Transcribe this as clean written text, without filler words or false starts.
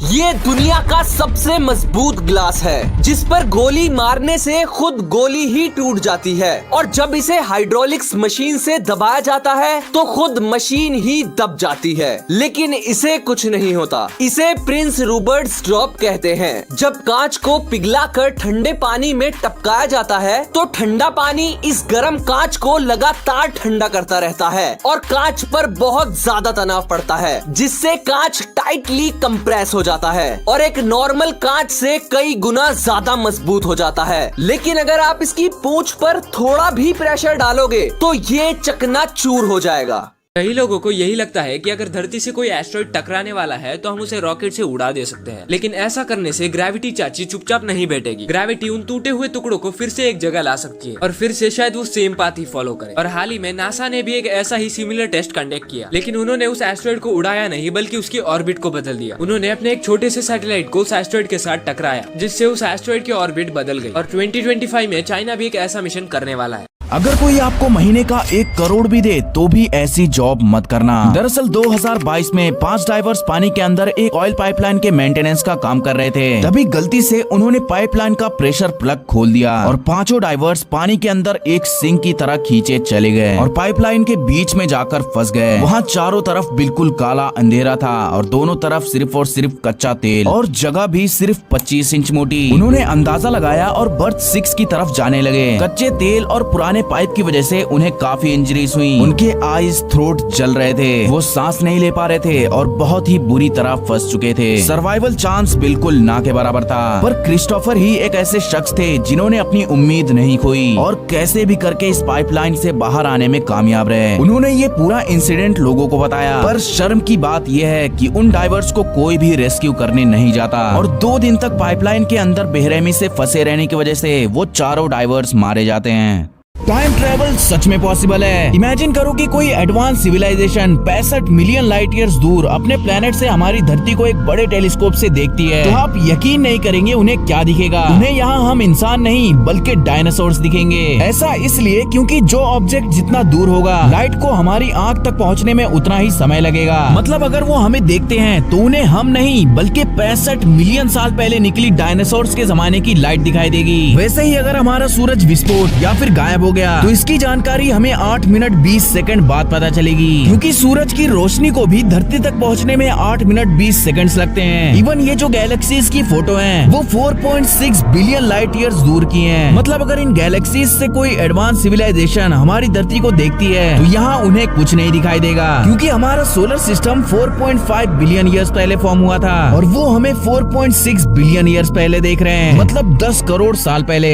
ये दुनिया का सबसे मजबूत ग्लास है जिस पर गोली मारने से खुद गोली ही टूट जाती है और जब इसे हाइड्रोलिक्स मशीन से दबाया जाता है तो खुद मशीन ही दब जाती है। लेकिन इसे कुछ नहीं होता। इसे प्रिंस रूबर्ट्स ड्रॉप कहते हैं। जब कांच को पिघला कर ठंडे पानी में टपकाया जाता है तो ठंडा पानी इस गर्म कांच को लगातार ठंडा करता रहता है और कांच पर बहुत ज्यादा तनाव पड़ता है जिससे कांच टाइटली कंप्रेस हो जाता है और एक नॉर्मल कांच से कई गुना ज्यादा मजबूत हो जाता है। लेकिन अगर आप इसकी पूंछ पर थोड़ा भी प्रेशर डालोगे तो ये चकनाचूर हो जाएगा। कई लोगों को यही लगता है कि अगर धरती से कोई एस्ट्रॉइड टकराने वाला है तो हम उसे रॉकेट से उड़ा दे सकते हैं, लेकिन ऐसा करने से ग्रेविटी चाची चुपचाप नहीं बैठेगी। ग्रेविटी उन टूटे हुए टुकड़ों को फिर से एक जगह ला सकती है और फिर से शायद वो सेम पाथ ही फॉलो करे। और हाल ही में नासा ने भी एक ऐसा ही सिमिलर टेस्ट कंडक्ट किया, लेकिन उन्होंने उस एस्ट्रॉइड को उड़ाया नहीं बल्कि उसकी ऑर्बिट को बदल दिया। उन्होंने अपने एक छोटे से सैटेलाइट को उस एस्ट्रॉइड के साथ टकराया जिससे उस एस्ट्रॉइड की ऑर्बिट बदल गई। और 2025 में चाइना भी एक ऐसा मिशन करने वाला है। अगर कोई आपको महीने का 1 करोड़ भी दे तो भी ऐसी जॉब मत करना। दरअसल 2022 में 5 डाइवर्स पानी के अंदर एक ऑयल पाइपलाइन के मेंटेनेंस का काम कर रहे थे। तभी गलती से उन्होंने पाइपलाइन का प्रेशर प्लग खोल दिया और 5 डाइवर्स पानी के अंदर एक सिंक की तरह खींचे चले गए और पाइपलाइन के बीच में जाकर फंस गए। वहाँ चारों तरफ बिल्कुल काला अंधेरा था और दोनों तरफ सिर्फ और सिर्फ कच्चा तेल और जगह भी सिर्फ 25 इंच मोटी। उन्होंने अंदाजा लगाया और बर्थ 6 की तरफ जाने लगे। कच्चे तेल और पुराने पाइप की वजह से उन्हें काफी इंजरीज हुई। उनके आईज थ्रोट जल रहे थे, वो सांस नहीं ले पा रहे थे और बहुत ही बुरी तरह फंस चुके थे। सर्वाइवल चांस बिल्कुल ना के बराबर था। पर क्रिस्टोफर ही एक ऐसे शख्स थे जिन्होंने अपनी उम्मीद नहीं खोई और कैसे भी करके इस पाइपलाइन से बाहर आने में कामयाब रहे। उन्होंने ये पूरा इंसिडेंट लोगों को बताया। पर शर्म की बात यह है कि उन डाइवर्स को कोई भी रेस्क्यू करने नहीं जाता और 2 दिन तक पाइपलाइन के अंदर बेरहमी से फंसे रहने की वजह से वो चारों डाइवर्स मारे जाते हैं। टाइम ट्रेवल सच में पॉसिबल है। इमेजिन करो कि कोई advance civilisation 65 million light years दूर अपने प्लेनेट से हमारी धरती को एक बड़े टेलीस्कोप से देखती है तो आप यकीन नहीं करेंगे उन्हें क्या दिखेगा। उन्हें यहाँ हम इंसान नहीं बल्कि डायनासोर्स दिखेंगे। ऐसा इसलिए क्योंकि जो ऑब्जेक्ट जितना दूर होगा लाइट को हमारी आँख तक पहुँचने में उतना ही समय लगेगा। मतलब अगर वो हमें देखते हैं तो उन्हें हम नहीं बल्कि 65 मिलियन साल पहले निकली डायनासोर्स के जमाने की लाइट दिखाई देगी। वैसे ही अगर हमारा सूरज विस्फोट या फिर गायब हो गया तो इसकी जानकारी हमें 8 मिनट 20 सेकंड बाद पता चलेगी, क्योंकि सूरज की रोशनी को भी धरती तक पहुंचने में 8 मिनट 20 सेकंड्स लगते हैं। इवन ये जो गैलेक्सीज की फोटो हैं, वो 4.6 बिलियन लाइट ईयर्स दूर की हैं। मतलब अगर इन गैलेक्सीज से कोई एडवांस सिविलाइजेशन हमारी धरती को देखती है तो यहाँ उन्हें कुछ नहीं दिखाई देगा, क्योंकि हमारा सोलर सिस्टम 4.5 बिलियन ईयर्स पहले फॉर्म हुआ था और वो हमें 4.6 बिलियन ईयर्स पहले देख रहे हैं, मतलब 10 करोड़ साल पहले।